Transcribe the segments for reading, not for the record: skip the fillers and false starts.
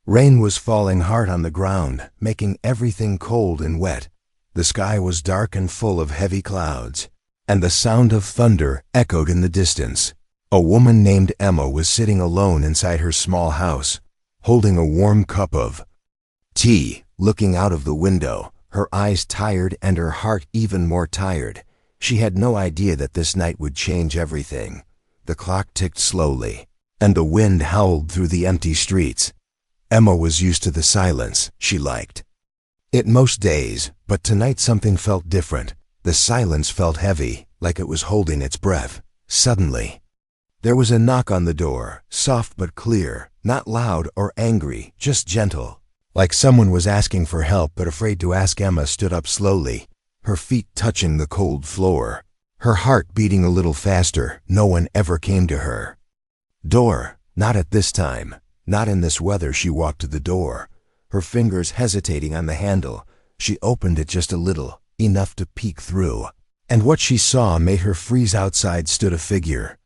Rain was falling hard on the ground, making everything cold and wet. The sky was dark and full of heavy clouds, and the sound of thunder echoed in the distance. A woman named Emma was sitting alone inside her small house, holding a warm cup of tea, looking out of the window, her eyes tired and her heart even more tired. She had no idea that this night would change everything. The clock ticked slowly, and the wind howled through the empty streets. Emma was used to the silence she liked it most days, but tonight something felt different. The silence felt heavy, like it was holding its breath. Suddenly, there was a knock on the door, soft but clear, not loud or angry, just gentle. Like someone was asking for help but afraid to ask. Emma stood up slowly, her feet touching the cold floor, her heart beating a little faster. No one ever came to her door, not at this time, not in this weather. She walked to the door, her fingers hesitating on the handle. She opened it just a little, enough to peek through, and what she saw made her freeze. Outside stood a figure,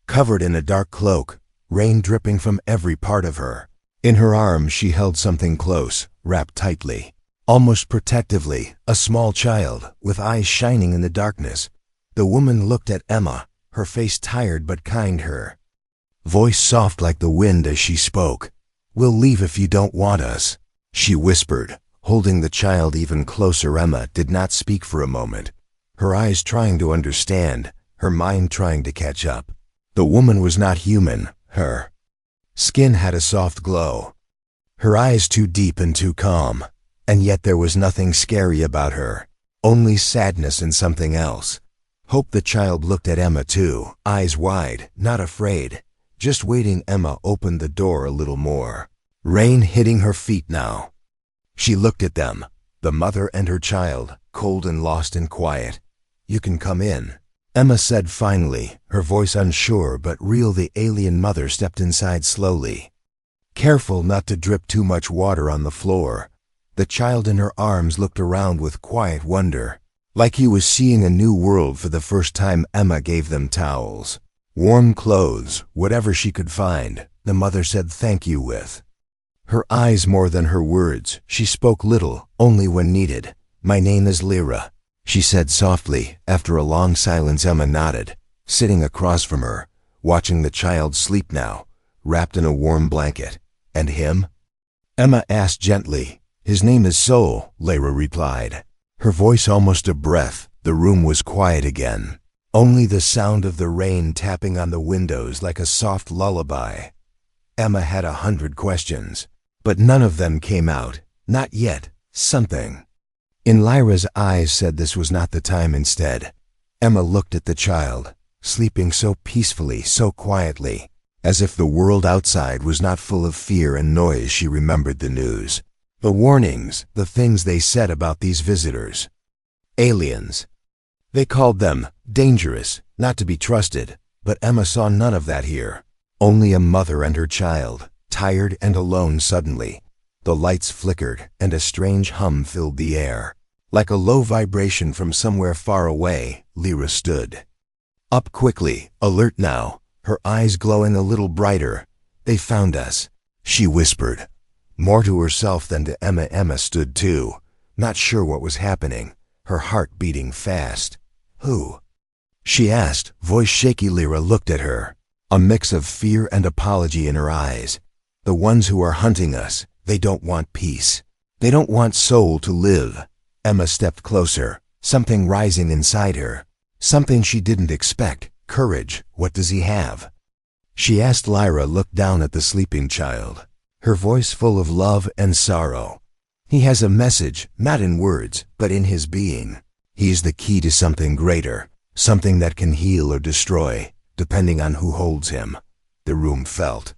covered in a dark cloak, rain dripping from every part of her. In her arms she held something close, wrapped tightly, almost protectively, a small child, with eyes shining in the darkness. The woman looked at Emma, her face tired but kind, her voice soft like the wind as she spoke. "We'll leave if you don't want us," she whispered, holding the child even closer. Emma did not speak for a moment, her eyes trying to understand, her mind trying to catch up. The woman was not human. Her skin had a soft glow, her eyes too deep and too calm, and yet there was nothing scary about her, only sadness and something else. Hope. The child looked at Emma too, eyes wide, not afraid, just waiting. Emma opened the door a little more, rain hitting her feet now. She looked at them, the mother and her child, cold and lost in quiet. "You can come in," Emma said finally, her voice unsure but real. The alien mother stepped inside slowly, careful not to drip too much water on the floor. The child in her arms looked around with quiet wonder, like he was seeing a new world for the first time. Emma gave them towels, warm clothes, whatever she could find. The mother said thank you with her eyes more than her words. She spoke little, only when needed. "My name is Lyra," she said softly. After a long silence, Emma nodded, sitting across from her, watching the child sleep now, wrapped in a warm blanket. "And him?" Emma asked gently. "His name is Sol," Lyra replied, her voice almost a breath. The room was quiet again, only the sound of the rain tapping on the windows like a soft lullaby. Emma had 100 questions, but none of them came out. Not yet. Something in Lyra's eyes said this was not the time. Instead, Emma looked at the child, sleeping so peacefully, so quietly, as if the world outside was not full of fear and noise. She remembered the news, the warnings, the things they said about these visitors. Aliens. They called them dangerous, not to be trusted, but Emma saw none of that here. Only a mother and her child, tired and alone. Suddenly, the lights flickered and a strange hum filled the air. Like a low vibration from somewhere far away, Lyra stood up quickly, alert now, her eyes glowing a little brighter. "They found us," she whispered, more to herself than to Emma. Emma stood too, not sure what was happening, her heart beating fast. "Who?" she asked, voice shaky. Lyra looked at her, a mix of fear and apology in her eyes. "The ones who are hunting us. They don't want peace. They don't want Sol to live." Emma stepped closer, something rising inside her, something she didn't expect. "Courage. What does he have?" she asked. Lyra looked down at the sleeping child, her voice full of love and sorrow. "He has a message, not in words, but in his being. He is the key to something greater, something that can heal or destroy, depending on who holds him." The room felt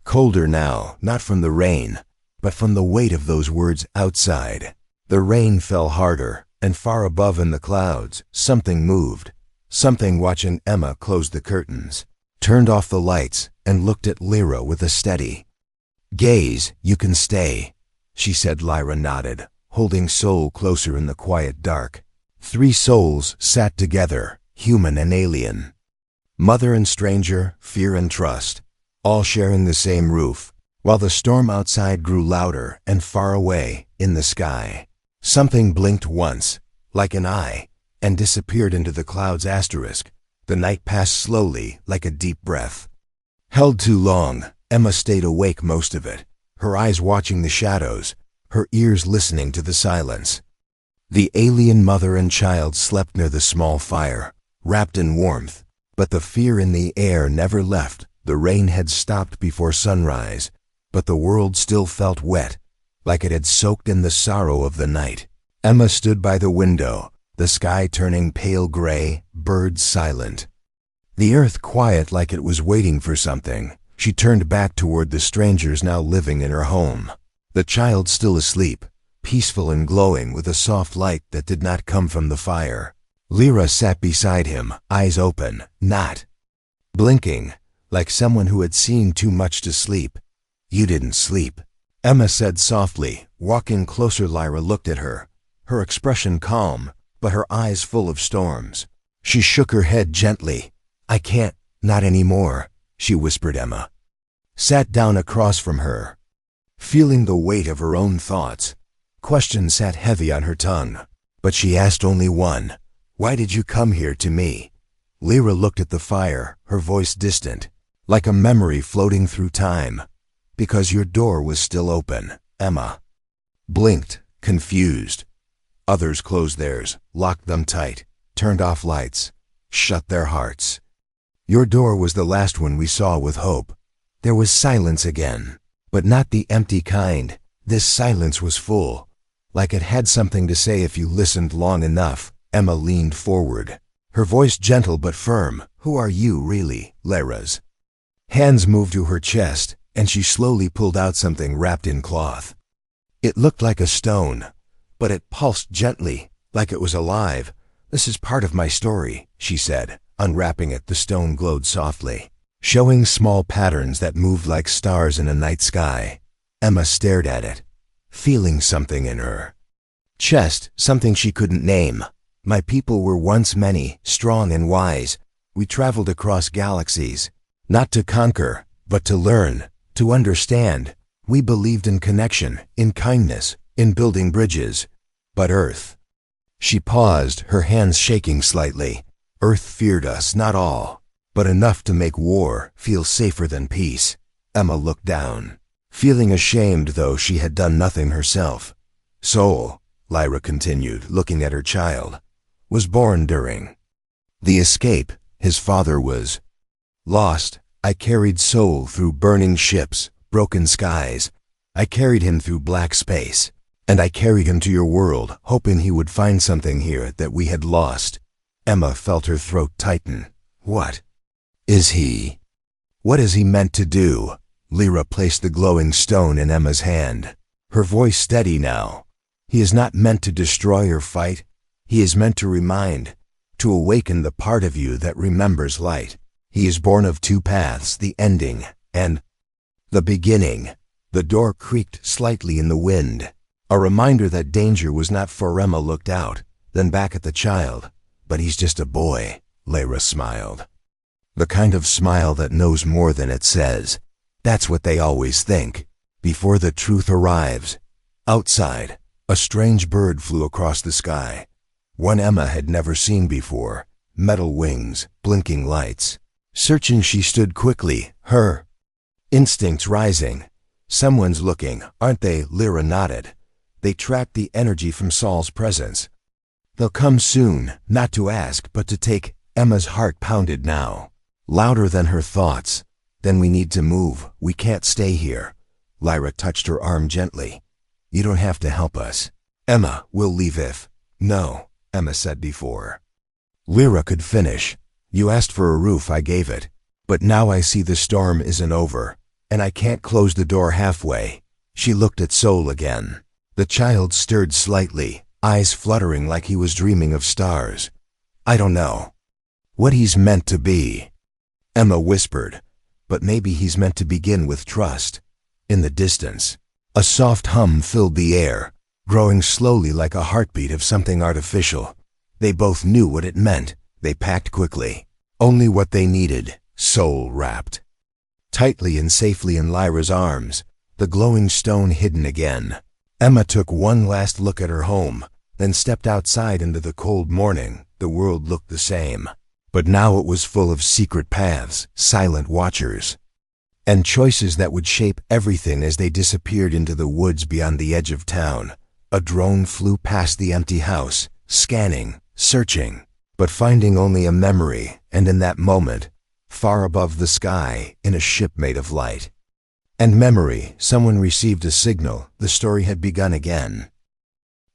colder now, not from the rain, but from the weight of those words outside. The rain fell harder, and far above in the clouds, something moved. Something. Watching Emma closed the curtains, turned off the lights, and looked at Lyra with a steady gaze. "You can stay," she said. Lyra nodded, holding Sol closer in the quiet dark. 3 souls sat together, human and alien, mother and stranger, fear and trust, all sharing the same roof. while the storm outside grew louder and far away in the sky. Something blinked once, like an eye, and disappeared into the clouds. Asterisk. The night passed slowly, like a deep breath. Held too long, Emma stayed awake most of it, her eyes watching the shadows, her ears listening to the silence. The alien mother and child slept near the small fire, wrapped in warmth, but the fear in the air never left. The rain had stopped before sunrise, but the world still felt wet, like it had soaked in the sorrow of the night. Emma stood by the window, the sky turning pale gray, birds silent. The earth quiet, like it was waiting for something. She turned back toward the strangers now living in her home. The child still asleep, peaceful and glowing with a soft light that did not come from the fire. Lyra sat beside him, eyes open, not blinking, like someone who had seen too much to sleep. "You didn't sleep," Emma said softly, walking closer. Lyra looked at her, her expression calm, but her eyes full of storms. She shook her head gently. "I can't, not anymore," she whispered. Emma sat down across from her, feeling the weight of her own thoughts. Questions sat heavy on her tongue, but she asked only one. "Why did you come here to me?" Lyra looked at the fire, her voice distant, like a memory floating through time. "Because your door was still open." Emma blinked, confused. Others closed theirs, locked them tight, turned off lights, shut their hearts. "Your door was the last one we saw with hope." There was silence again, but not the empty kind. This silence was full, like it had something to say if you listened long enough. Emma leaned forward, her voice gentle but firm. "Who are you, really?" Lyra's hands moved to her chest, and she slowly pulled out something wrapped in cloth. It looked like a stone, but it pulsed gently, like it was alive. "This is part of my story," she said, unwrapping it. The stone glowed softly, showing small patterns that moved like stars in a night sky. Emma stared at it, feeling something in her chest, something she couldn't name. "My people were once many, strong and wise. We traveled across galaxies, not to conquer, but to learn, to understand. We believed in connection, in kindness, in building bridges. But Earth—" She paused, her hands shaking slightly. "Earth feared us, not all, but enough to make war feel safer than peace." Emma looked down, feeling ashamed, though she had done nothing herself. "Soul," Lyra continued, looking at her child, "was born during the escape. His father was lost. I carried Soul through burning ships, broken skies. I carried him through black space, and I carried him to your world, hoping he would find something here that we had lost." Emma felt her throat tighten. "What is he? What is he meant to do?" Lyra placed the glowing stone in Emma's hand, her voice steady now. "He is not meant to destroy or fight. He is meant to remind, to awaken the part of you that remembers light. He is born of two paths, the ending and the beginning." The door creaked slightly in the wind, a reminder that danger was not far. Emma looked out, then back at the child. "But he's just a boy," Lyra smiled. The kind of smile that knows more than it says. That's what they always think, before the truth arrives. Outside, a strange bird flew across the sky, one Emma had never seen before. Metal wings, blinking lights. Searching, she stood quickly, her instincts rising. "Someone's looking, aren't they?" Lyra nodded. They tracked the energy from Saul's presence. "They'll come soon, not to ask, but to take." Emma's heart pounded now, louder than her thoughts. "Then we need to move. We can't stay here." Lyra touched her arm gently. "You don't have to help us." "Emma, we'll leave if—" "No," Emma said before Lyra could finish. "You asked for a roof, I gave it. But now I see the storm isn't over, and I can't close the door halfway." She looked at Soul again. The child stirred slightly, eyes fluttering like he was dreaming of stars. "I don't know what he's meant to be," Emma whispered, "but maybe he's meant to begin with trust." In the distance, a soft hum filled the air, growing slowly like a heartbeat of something artificial. They both knew what it meant. They packed quickly. Only what they needed, Soul wrapped tightly and safely in Lyra's arms. the glowing stone hidden again. Emma took one last look at her home, then stepped outside into the cold morning. The world looked the same, but now it was full of secret paths, silent watchers, and choices that would shape everything. As they disappeared into the woods beyond the edge of town, a drone flew past the empty house, scanning, searching, but finding only a memory. And in that moment, far above the sky, in a ship made of light and memory, someone received a signal. The story had begun again.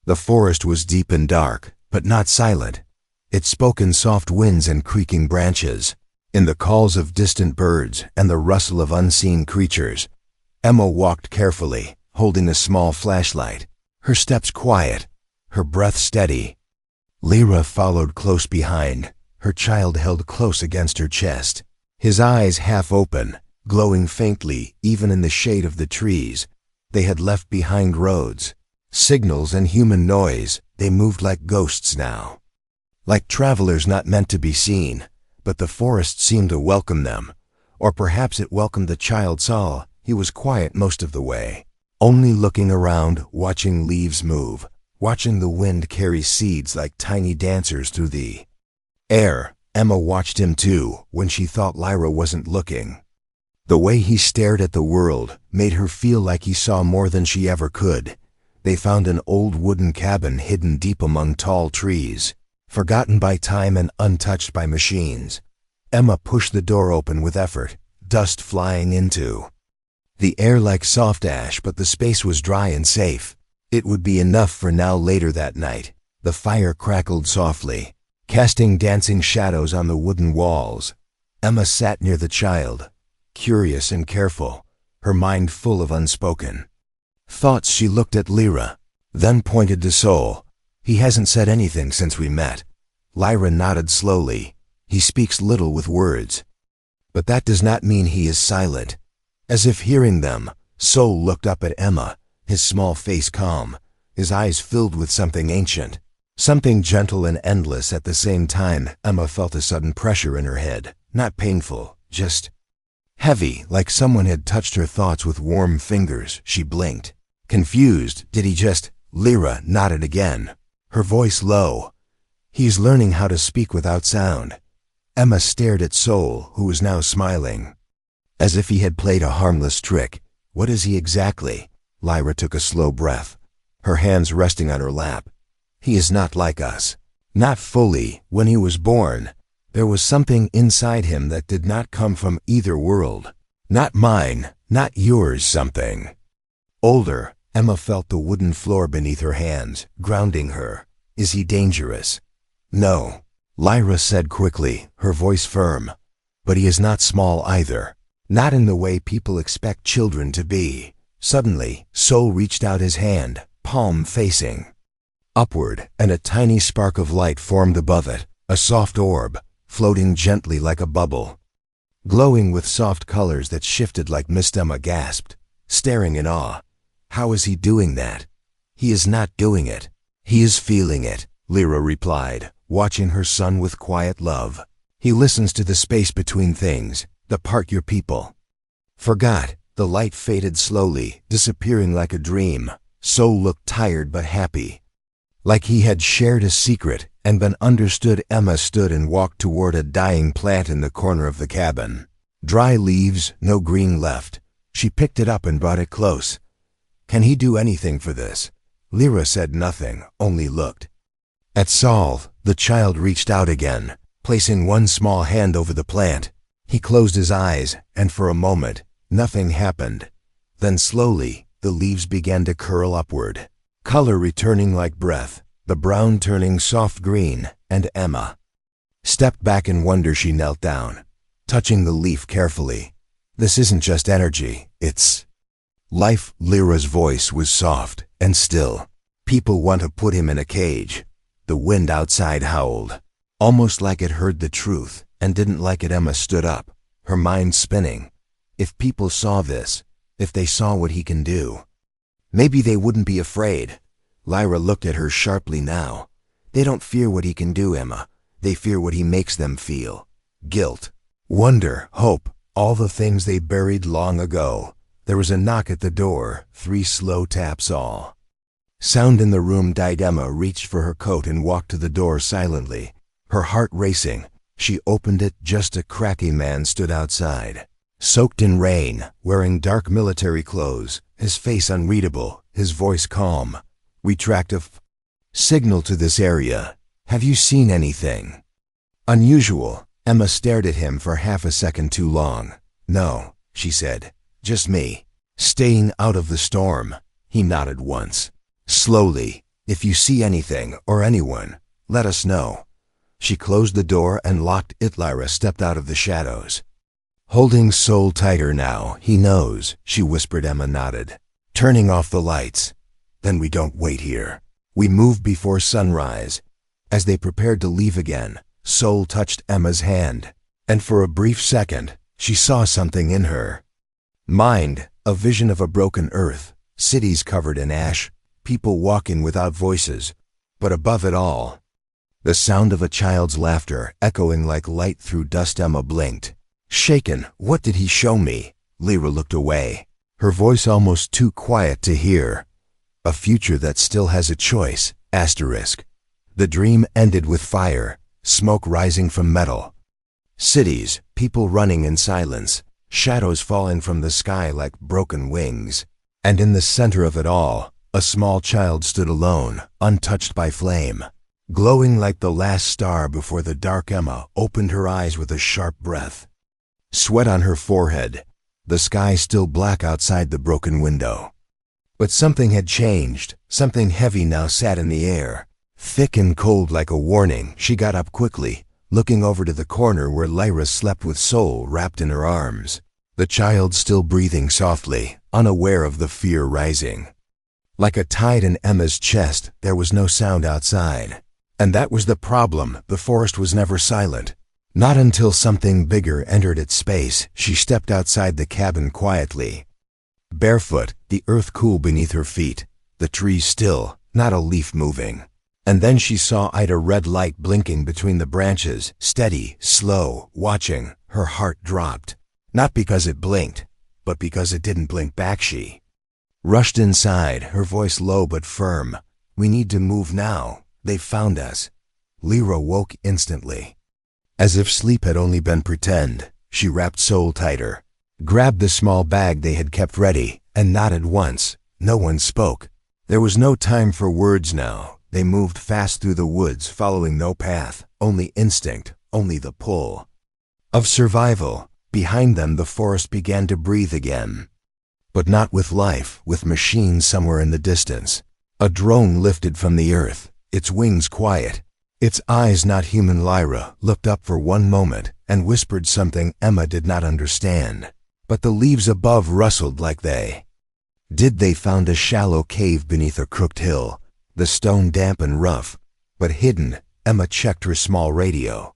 The forest was deep and dark, but not silent. It spoke in soft winds and creaking branches, in the calls of distant birds and the rustle of unseen creatures. Emma walked carefully, holding a small flashlight, her steps quiet, her breath steady. Lyra followed close behind, her child held close against her chest, his eyes half open, glowing faintly even in the shade of the trees. They had left behind roads, signals, and human noise. They moved like ghosts now, like travelers not meant to be seen. But the forest seemed to welcome them, or perhaps it welcomed the child Saul. He was quiet most of the way, only looking around, watching leaves move, watching the wind carry seeds like tiny dancers through the air. Emma watched him too, when she thought Lyra wasn't looking. The way he stared at the world made her feel like he saw more than she ever could. They found an old wooden cabin hidden deep among tall trees, forgotten by time and untouched by machines. Emma pushed the door open with effort, dust flying into the air like soft ash, but the space was dry and safe. It would be enough for now. Later that night, the fire crackled softly, casting dancing shadows on the wooden walls. Emma sat near the child, curious and careful, her mind full of unspoken thoughts. She looked at Lyra, then pointed to Sol. He hasn't said anything since we met. Lyra nodded slowly. He speaks little with words, but that does not mean he is silent. As if hearing them, Sol looked up at Emma, his small face calm, his eyes filled with something ancient, something gentle and endless at the same time. Emma felt a sudden pressure in her head, not painful, just heavy, like someone had touched her thoughts with warm fingers. She blinked, confused. Did he just? Lyra nodded again, her voice low. He's learning how to speak without sound. Emma stared at Sol, who was now smiling, as if he had played a harmless trick. What is he exactly? Lyra took a slow breath, her hands resting on her lap. He is not like us. Not fully. When he was born, there was something inside him that did not come from either world. Not mine, not yours. Something older. Emma felt the wooden floor beneath her hands, grounding her. Is he dangerous? No, Lyra said quickly, her voice firm. But he is not small either. Not in the way people expect children to be. Suddenly, Sol reached out his hand, palm facing upward, and a tiny spark of light formed above it, a soft orb, floating gently like a bubble, glowing with soft colors that shifted like mist. Emma gasped, staring in awe. How is he doing that? He is not doing it. He is feeling it, Lyra replied, watching her son with quiet love. He listens to the space between things, the part your people forgot. The light faded slowly, disappearing like a dream. Sol looked tired but happy, like he had shared a secret and been understood. Emma stood and walked toward a dying plant in the corner of the cabin. Dry leaves, no green left. She picked it up and brought it close. Can he do anything for this? Lyra said nothing, only looked at Sol. The child reached out again, placing one small hand over the plant. He closed his eyes, and for a moment, nothing happened. Then slowly, the leaves began to curl upward, color returning like breath, the brown turning soft green, and Emma stepped back in wonder. She knelt down, touching the leaf carefully. This isn't just energy, it's life. Lyra's voice was soft and still. People want to put him in a cage. The wind outside howled, almost like it heard the truth and didn't like it. Emma stood up, her mind spinning. If people saw this, if they saw what he can do, maybe they wouldn't be afraid. Lyra looked at her sharply now. They don't fear what he can do, Emma. They fear what he makes them feel. Guilt, wonder, hope, all the things they buried long ago. There was a knock at the door, 3 slow taps all. Sound in the room died. Emma reached for her coat and walked to the door silently, her heart racing. She opened it. Just a cracky man stood outside, soaked in rain, wearing dark military clothes, his face unreadable, his voice calm. "We tracked a signal to this area. Have you seen anything unusual?" Emma stared at him for half a second too long. "No," she said. "Just me, staying out of the storm." He nodded once. Slowly, "If you see anything or anyone, let us know." She closed the door and locked it. Lyra stepped out of the shadows, holding Soul tighter now. "He knows," she whispered. Emma nodded, turning off the lights. "Then we don't wait here. We move before sunrise." As they prepared to leave again, Soul touched Emma's hand, and for a brief second, she saw something in her mind, a vision of a broken earth, cities covered in ash, people walking without voices, but above it all, the sound of a child's laughter echoing like light through dust. Emma blinked, shaken. "What did he show me?" Lyra looked away, her voice almost too quiet to hear. "A future that still has a choice, asterisk." The dream ended with fire, smoke rising from metal, cities, people running in silence, shadows falling from the sky like broken wings. And in the center of it all, a small child stood alone, untouched by flame, glowing like the last star before the dark. Emma opened her eyes with a sharp breath, sweat on her forehead, the sky still black outside the broken window. But something had changed. Something heavy now sat in the air, thick and cold like a warning. She got up quickly, looking over to the corner where Lyra slept with Soul wrapped in her arms, the child still breathing softly, unaware of the fear rising. Like a tide in Emma's chest, there was no sound outside. And that was the problem. The forest was never silent. Not until something bigger entered its space. She stepped outside the cabin quietly, barefoot, the earth cool beneath her feet, the trees still, not a leaf moving. And then she saw a red light blinking between the branches, steady, slow, watching. Her heart dropped. Not because it blinked, but because it didn't blink back. She rushed inside, her voice low but firm. "We need to move now. They've found us." Lyra woke instantly. As if sleep had only been pretend, she wrapped Soul tighter, grabbed the small bag they had kept ready, and nodded once. No one spoke. There was no time for words now. They moved fast through the woods, following no path, only instinct, only the pull of survival. Behind them, the forest began to breathe again. But not with life, with machines somewhere in the distance. A drone lifted from the earth, its wings quiet, its eyes not human. Lyra looked up for one moment and whispered something Emma did not understand. But the leaves above rustled like they found a shallow cave beneath a crooked hill, the stone damp and rough, but hidden. Emma checked her small radio.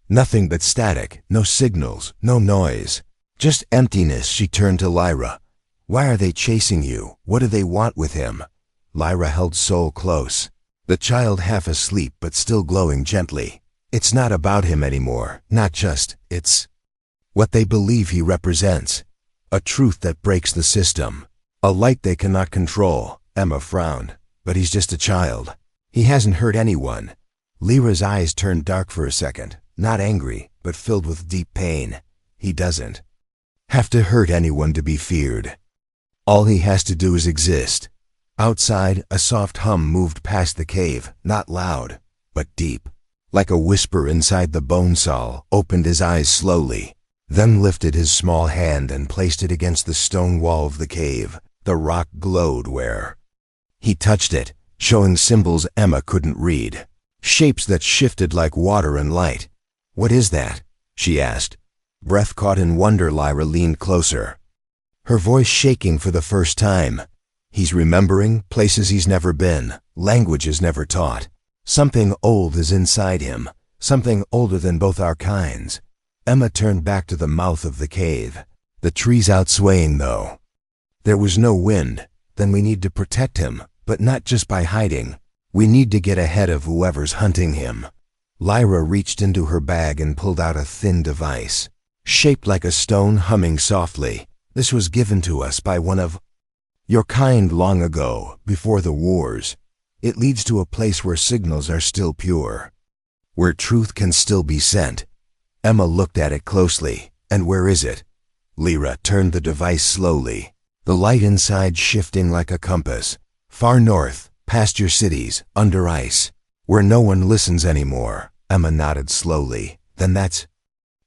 Nothing but static, no signals, no noise, just emptiness. She turned to Lyra. "Why are they chasing you? What do they want with him?" Lyra held Soul close, the child half asleep but still glowing gently. "It's not about him anymore, not just. It's what they believe he represents. A truth that breaks the system. A light they cannot control." Emma frowned. "But he's just a child. He hasn't hurt anyone." Lyra's eyes turned dark for a second, not angry, but filled with deep pain. "He doesn't have to hurt anyone to be feared. All he has to do is exist." Outside, a soft hum moved past the cave, not loud, but deep, like a whisper inside. The bone saw opened his eyes slowly, then lifted his small hand and placed it against the stone wall of the cave. The rock glowed where he touched it, showing symbols Emma couldn't read, shapes that shifted like water and light. "What is that?" she asked. Breath caught in wonder. Lyra leaned closer, her voice shaking for the first time. "He's remembering places he's never been, languages never taught. Something old is inside him, something older than both our kinds." Emma turned back to the mouth of the cave, the trees out swaying though. There was no wind. "Then we need to protect him, but not just by hiding. We need to get ahead of whoever's hunting him." Lyra reached into her bag and pulled out a thin device, shaped like a stone, humming softly. This was given to us by one of your kind long ago, before the wars. It leads to a place where signals are still pure, where truth can still be sent. Emma looked at it closely. And where is it? Lyra turned the device slowly, the light inside shifting like a compass. Far north, past your cities, under ice, where no one listens anymore. Emma nodded slowly. Then that's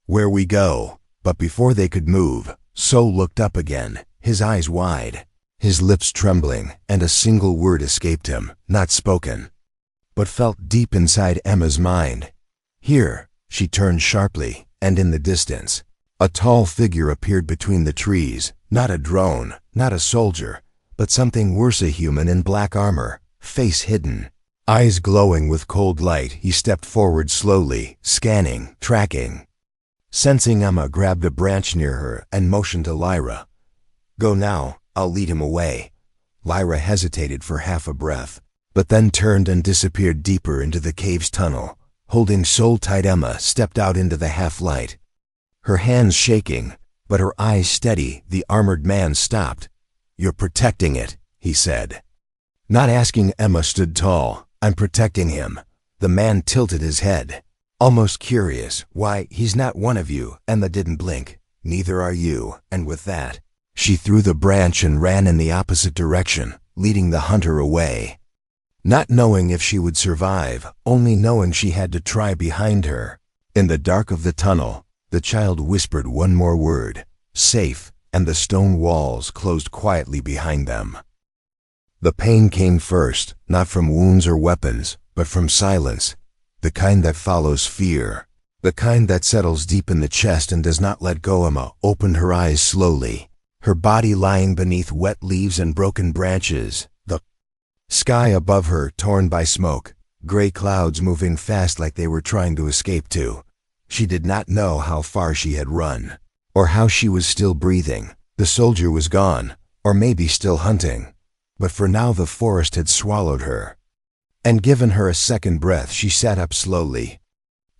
where we go. But before they could move, Sol looked up again, his eyes wide, his lips trembling, and a single word escaped him, not spoken, but felt deep inside Emma's mind. Here. She turned sharply, and in the distance, a tall figure appeared between the trees. Not a drone, not a soldier, but something worse, a human in black armor, face hidden, eyes glowing with cold light. He stepped forward slowly, scanning, tracking. Sensing Emma, grabbed a branch near her and motioned to Lyra. Go now, I'll lead him away. Lyra hesitated for half a breath, but then turned and disappeared deeper into the cave's tunnel. Holding Sol tight, Emma stepped out into the half-light, her hands shaking, but her eyes steady. The armored man stopped. You're protecting it, he said. Not asking, Emma stood tall. I'm protecting him. The man tilted his head, almost curious. Why, he's not one of you. Emma didn't blink. Neither are you. And with that, she threw the branch and ran in the opposite direction, leading the hunter away. Not knowing if she would survive, only knowing she had to try. Behind her, in the dark of the tunnel, the child whispered one more word, safe, and the stone walls closed quietly behind them. The pain came first, not from wounds or weapons, but from silence, the kind that follows fear, the kind that settles deep in the chest and does not let go. Emma opened her eyes slowly, her body lying beneath wet leaves and broken branches. The sky above her torn by smoke, gray clouds moving fast like they were trying to escape too. She did not know how far she had run, or how she was still breathing. The soldier was gone, or maybe still hunting. But for now the forest had swallowed her. And given her a second breath, she sat up slowly,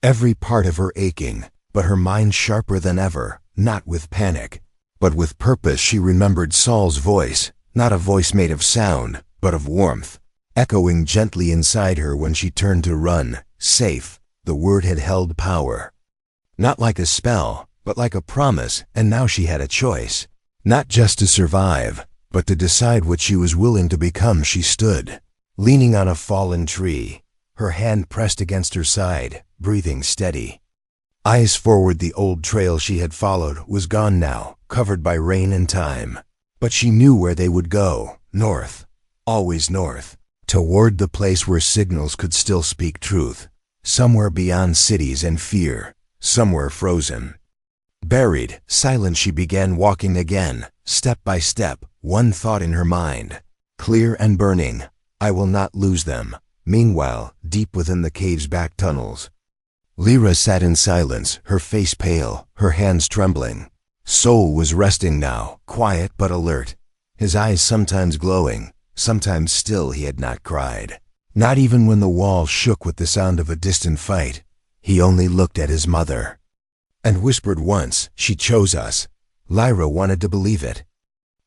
every part of her aching, but her mind sharper than ever, not with panic, but with purpose. She remembered Sol's voice, not a voice made of sound, but of warmth, echoing gently inside her when she turned to run. Safe, the word had held power. Not like a spell, but like a promise. And now she had a choice, not just to survive, but to decide what she was willing to become. She stood, leaning on a fallen tree, her hand pressed against her side, breathing steady. Eyes forward. The old trail she had followed was gone now, covered by rain and time. But she knew where they would go, north, always north, toward the place where signals could still speak truth, somewhere beyond cities and fear, somewhere frozen. Buried, silent, she began walking again, step by step, one thought in her mind, clear and burning: I will not lose them. Meanwhile, deep within the cave's back tunnels, Lyra sat in silence, her face pale, her hands trembling. Sol was resting now, quiet but alert, his eyes sometimes glowing, sometimes still. He had not cried, not even when the wall shook with the sound of a distant fight. He only looked at his mother, and whispered once, "She chose us." Lyra wanted to believe it,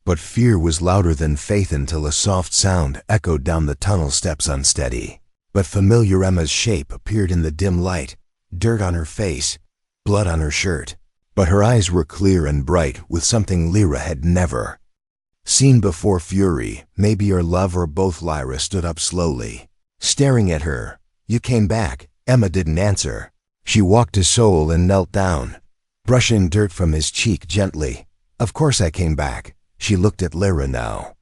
but fear was louder than faith until a soft sound echoed down the tunnel steps, unsteady but familiar. Emma's shape appeared in the dim light, dirt on her face, blood on her shirt, but her eyes were clear and bright with something Lyra had never seen before. Fury, maybe, or love, or both. Lyra stood up slowly, staring at her. "You came back." Emma didn't answer. She walked to Sol and knelt down, brushing dirt from his cheek gently. "Of course I came back." She looked at Lyra now,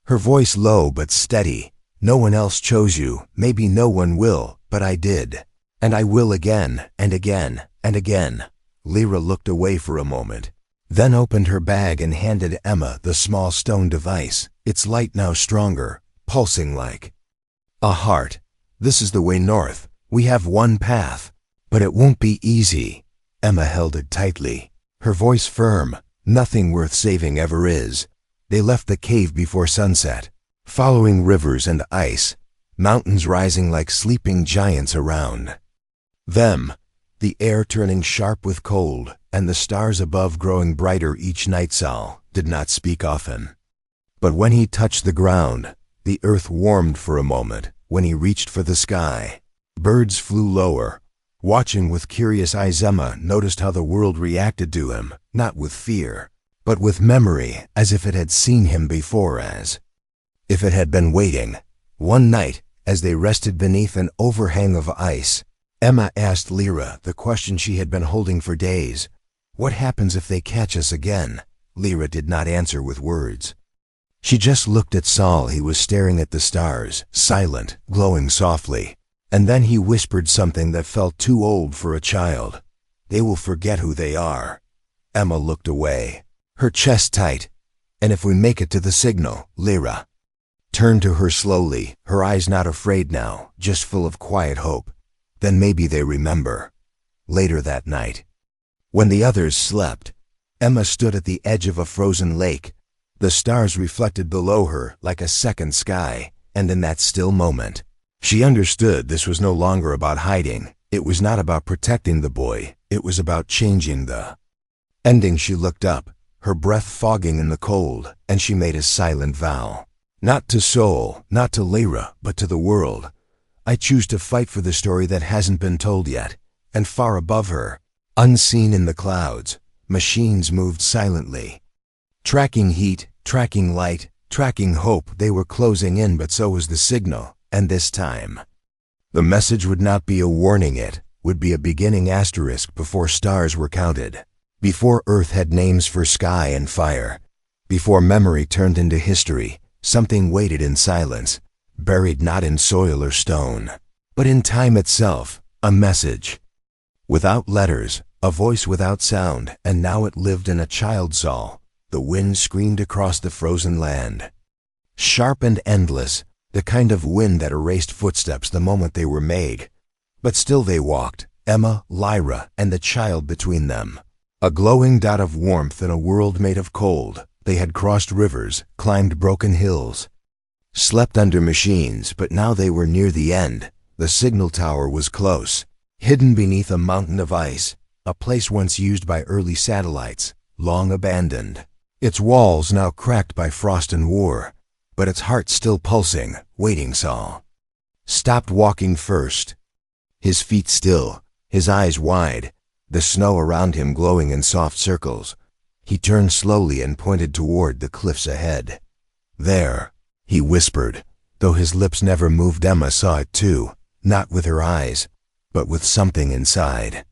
her voice low but steady. "No one else chose you. Maybe no one will, but I did. And I will again, and again, and again." Lyra looked away for a moment, then opened her bag and handed Emma the small stone device, its light now stronger, pulsing like a heart. "This is the way north. We have one path, but it won't be easy." Emma held it tightly, her voice firm. "Nothing worth saving ever is." They left the cave before sunset, following rivers and ice, mountains rising like sleeping giants around them, the air turning sharp with cold, and the stars above growing brighter each night. Sol, did not speak often. But when he touched the ground, the earth warmed for a moment. When he reached for the sky, birds flew lower. Watching with curious eyes, Emma noticed how the world reacted to him, not with fear, but with memory, as if it had seen him before, as if it had been waiting. One night, as they rested beneath an overhang of ice, Emma asked Lyra the question she had been holding for days. What happens if they catch us again? Lyra did not answer with words. She just looked at Sol. He was staring at the stars, silent, glowing softly. And then he whispered something that felt too old for a child. They will forget who they are. Emma looked away, her chest tight. And if we make it to the signal, Lyra turned to her slowly, her eyes not afraid now, just full of quiet hope. Then maybe they remember. Later that night, when the others slept, Emma stood at the edge of a frozen lake. The stars reflected below her like a second sky, and in that still moment, she understood this was no longer about hiding. It was not about protecting the boy. It was about changing the ending. She looked up, her breath fogging in the cold, and she made a silent vow. Not to Sol, not to Lyra, but to the world. I choose to fight for the story that hasn't been told yet. And far above her, unseen in the clouds, machines moved silently. Tracking heat, tracking light, tracking hope. They were closing in, but so was the signal. And this time, the message would not be a warning. It would be a beginning. Asterisk before stars were counted, before Earth had names for sky and fire, before memory turned into history, something waited in silence, buried not in soil or stone, but in time itself, a message. Without letters, a voice without sound, and now it lived in a child's soul. The wind screamed across the frozen land. Sharp and endless, the kind of wind that erased footsteps the moment they were made. But still they walked, Emma, Lyra, and the child between them. A glowing dot of warmth in a world made of cold. They had crossed rivers, climbed broken hills, slept under machines, but now they were near the end. The signal tower was close, hidden beneath a mountain of ice, a place once used by early satellites, long abandoned. Its walls now cracked by frost and war, but its heart still pulsing, waiting. Sol stopped walking first, his feet still, his eyes wide, the snow around him glowing in soft circles. He turned slowly and pointed toward the cliffs ahead. There, he whispered, though his lips never moved. Emma saw it too, not with her eyes, but with something inside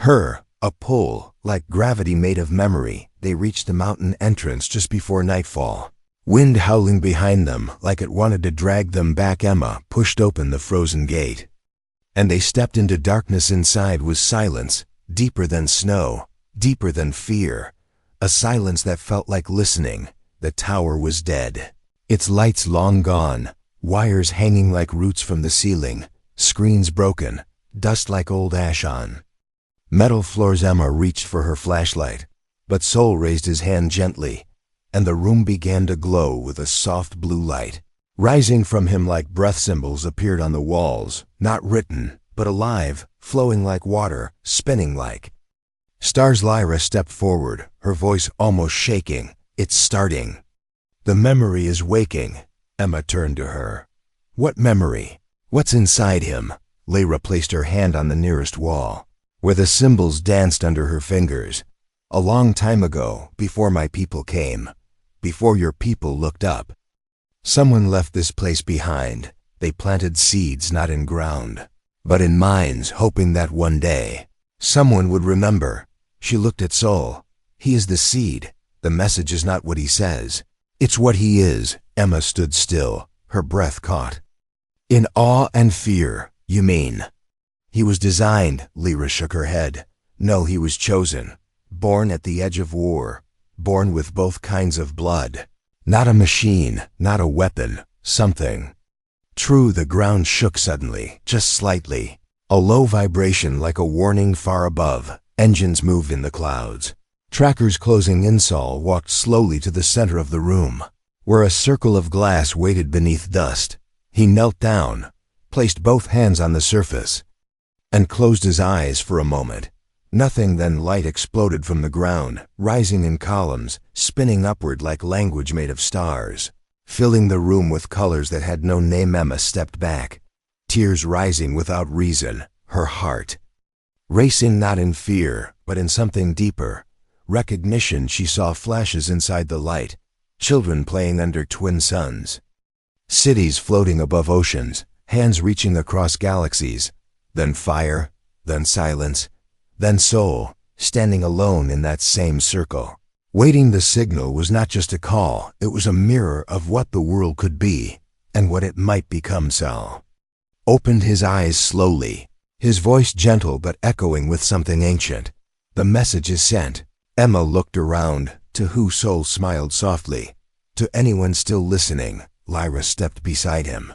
her, a pull, like gravity made of memory. They reached the mountain entrance just before nightfall, wind howling behind them like it wanted to drag them back. Emma pushed open the frozen gate, and they stepped into darkness. Inside was silence, deeper than snow, deeper than fear, a silence that felt like listening. The tower was dead, its lights long gone, wires hanging like roots from the ceiling, screens broken, dust like old ash on metal floors. Emma reached for her flashlight, but Sol raised his hand gently, and the room began to glow with a soft blue light. Rising from him like breath symbols appeared on the walls, not written, but alive, flowing like water, spinning like stars. Lyra stepped forward, her voice almost shaking. It's starting. The memory is waking. Emma turned to her. What memory? What's inside him? Lyra placed her hand on the nearest wall, where the symbols danced under her fingers. A long time ago, before my people came, before your people looked up, someone left this place behind. They planted seeds not in ground, but in minds, hoping that one day someone would remember. She looked at Sol. He is the seed. The message is not what he says. It's what he is. Emma stood still, her breath caught in awe and fear. You mean he was designed? Lyra shook her head. No, he was chosen, born at the edge of war, born with both kinds of blood. Not a machine, not a weapon, something true. The ground shook suddenly, just slightly, a low vibration like a warning far above. Engines moved in the clouds, trackers closing in. Sol walked slowly to the center of the room, where a circle of glass waited beneath dust. He knelt down, placed both hands on the surface, and closed his eyes for a moment. Nothing, then light exploded from the ground, rising in columns, spinning upward like language made of stars, filling the room with colors that had no name. Emma stepped back, tears rising without reason, her heart racing not in fear, but in something deeper, recognition. She saw flashes inside the light, children playing under twin suns, cities floating above oceans, hands reaching across galaxies, then fire, then silence, then soul, standing alone in that same circle. Waiting. The signal was not just a call, it was a mirror of what the world could be and what it might become. Sal opened his eyes slowly, his voice gentle but echoing with something ancient. The message is sent. Emma looked around. To who? Sol smiled softly. To anyone still listening. Lyra stepped beside him,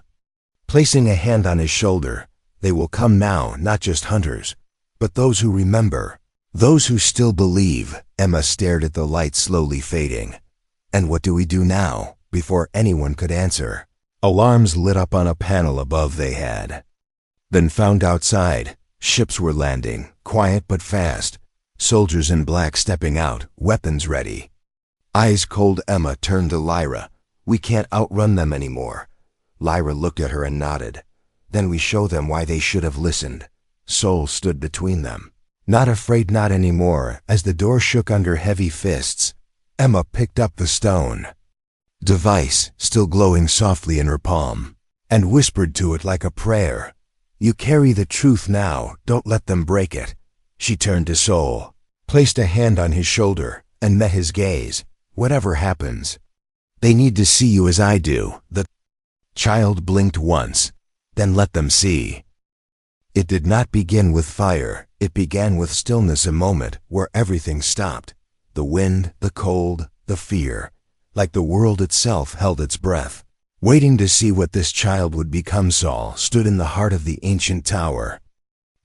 placing a hand on his shoulder. They will come now, not just hunters, but those who remember, those who still believe. Emma stared at the light slowly fading. And what do we do now? Before anyone could answer, alarms lit up on a panel above. They had been found outside. Ships were landing, quiet but fast. Soldiers in black stepping out, weapons ready. Eyes cold. Emma turned to Lyra. We can't outrun them anymore. Lyra looked at her and nodded. Then we show them why they should have listened. Sol stood between them, not afraid, not anymore. As the door shook under heavy fists, Emma picked up the stone device, still glowing softly in her palm, and whispered to it like a prayer. You carry the truth now, don't let them break it. She turned to Sol, placed a hand on his shoulder, and met his gaze. Whatever happens, they need to see you as I do. The child blinked once, then let them see. It did not begin with fire, it began with stillness, a moment where everything stopped. The wind, the cold, the fear, like the world itself held its breath, waiting to see what this child would become. Sol stood in the heart of the ancient tower,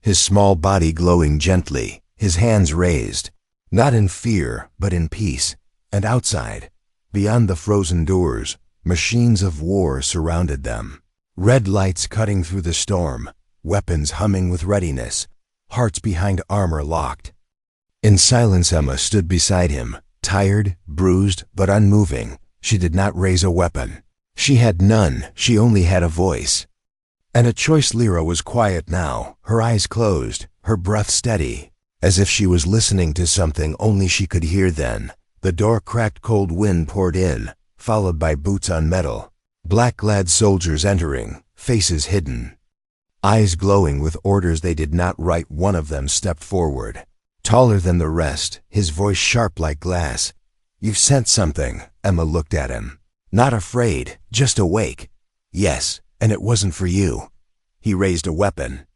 his small body glowing gently, his hands raised, not in fear, but in peace. And outside, beyond the frozen doors, machines of war surrounded them, red lights cutting through the storm, weapons humming with readiness, hearts behind armor locked. In silence, Emma stood beside him, tired, bruised, but unmoving. She did not raise a weapon. She had none, she only had a voice. And a choice. Lyra was quiet now, her eyes closed, her breath steady, as if she was listening to something only she could hear. Then the door cracked, cold wind poured in, followed by boots on metal, black-clad soldiers entering, faces hidden, eyes glowing with orders they did not write. One of them stepped forward, taller than the rest, his voice sharp like glass. You've sent something. Emma looked at him, not afraid, just awake. Yes, and it wasn't for you. He raised a weapon,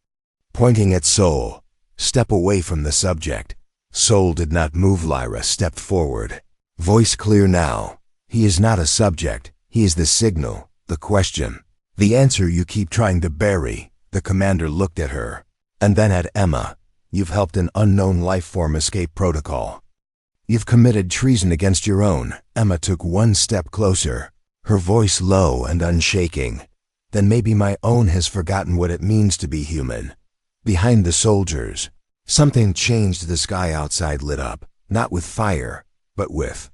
pointing at Sol. Step away from the subject. Sol did not move. Lyra stepped forward, voice clear now. He is not a subject, he is the signal, the question, the answer you keep trying to bury. The commander looked at her, and then at Emma. You've helped an unknown life form escape protocol. You've committed treason against your own. Emma took one step closer, her voice low and unshaking. Then maybe my own has forgotten what it means to be human. Behind the soldiers, something changed. The sky outside lit up, not with fire, but with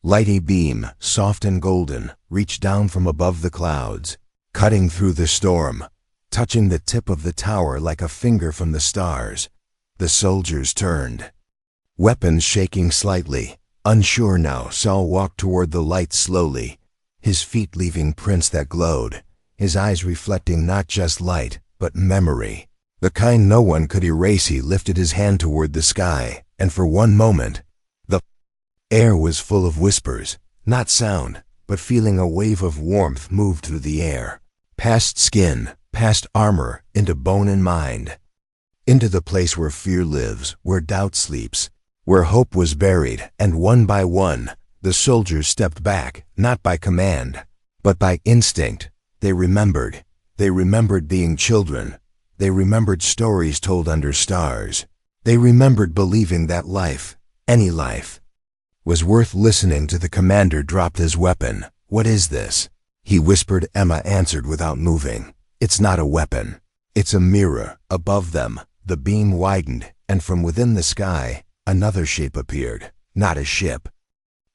light. A beam, soft and golden, reached down from above the clouds, cutting through the storm, touching the tip of the tower like a finger from the stars. The soldiers turned, weapons shaking slightly. Unsure now, Sol walked toward the light slowly, his feet leaving prints that glowed, his eyes reflecting not just light, but memory, the kind no one could erase. He lifted his hand toward the sky, and for one moment, the air was full of whispers, not sound, but feeling. A wave of warmth moved through the air, past skin, past armor, into bone and mind, into the place where fear lives, where doubt sleeps, where hope was buried. And one by one, the soldiers stepped back, not by command, but by instinct. They remembered being children. They remembered stories told under stars. They remembered believing that life, any life, was worth listening to. The commander dropped his weapon. What is this? He whispered. Emma answered without moving. It's not a weapon. It's a mirror. Above them, the beam widened, and from within the sky, another shape appeared. Not a ship,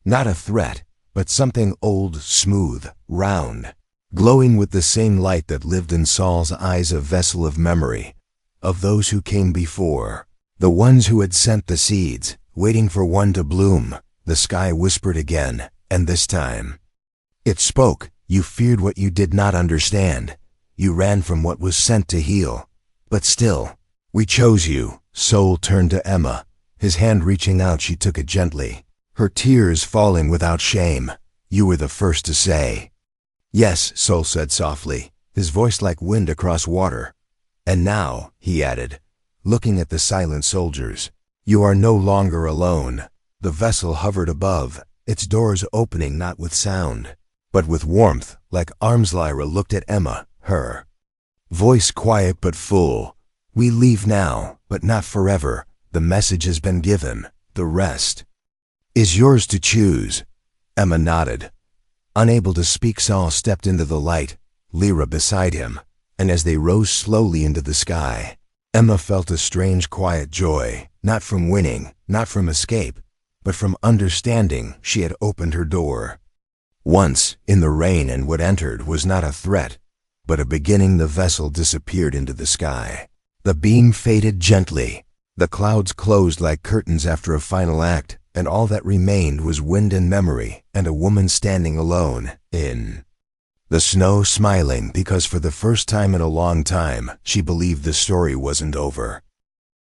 not a threat, but something old, smooth, round, glowing with the same light that lived in Saul's eyes, a vessel of memory, of those who came before, the ones who had sent the seeds, waiting for one to bloom. The sky whispered again, and this time it spoke. You feared what you did not understand. You ran from what was sent to heal. But still, we chose you. Soul turned to Emma. His hand reaching out, she took it gently, her tears falling without shame. You were the first to say. Yes, Soul said softly, his voice like wind across water. And now, he added, looking at the silent soldiers, you are no longer alone. The vessel hovered above, its doors opening not with sound, but with warmth, like arms. Lyra looked at Emma, her voice quiet but full. We leave now, but not forever. The message has been given. The rest is yours to choose. Emma nodded. Unable to speak, Saul stepped into the light, Lyra beside him, and as they rose slowly into the sky, Emma felt a strange quiet joy, not from winning, not from escape, but from understanding she had opened her door. Once, in the rain, and what entered was not a threat, but a beginning. The vessel disappeared into the sky. The beam faded gently. The clouds closed like curtains after a final act, and all that remained was wind and memory, and a woman standing alone in the snow, smiling because for the first time in a long time she believed the story wasn't over.